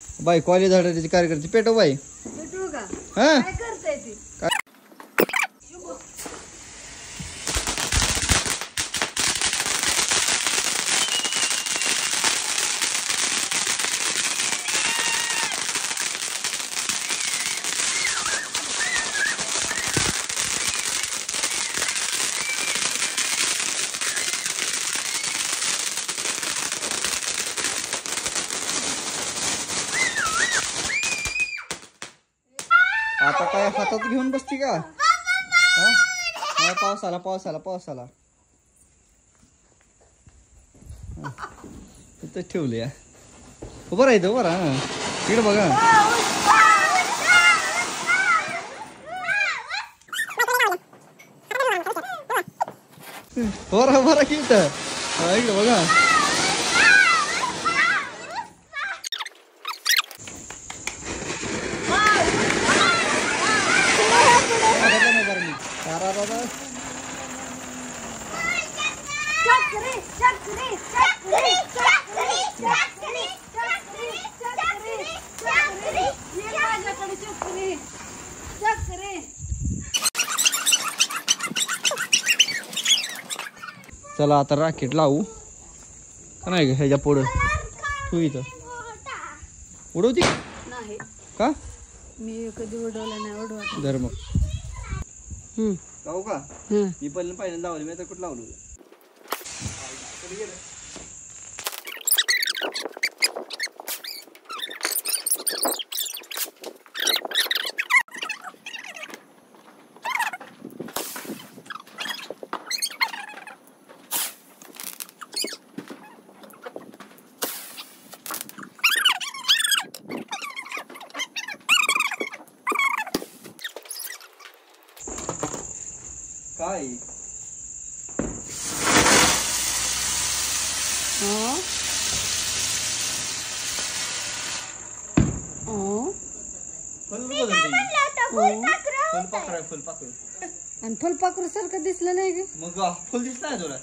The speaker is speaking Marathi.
बाई कॉलेज झाडाची कार्यकर्ते पेटो बाई. पेटू का? हा काय करताय ती? आता काय हातात घेऊन बसती का? हा पाऊस आला पाऊस आला पाऊस आला. इथं ठेवले उभं राहायचं उभं राहा. इकडे बघा. बरा बरा की इथं इकडे बघा. चला आता राकेट लावू का नाही ह्याच्या पुढं तू इथं उडवती नाही का? मी कधी उडवलं नाही. उडवत धर मग लावू का? मी पहिल्यांदा लावलं. मी आता कुठं लावलं? काय फुलपाखरू आणि फुलपाखरू सारखं दिसलं नाही गे. मग फुल दिसत आहे तुला?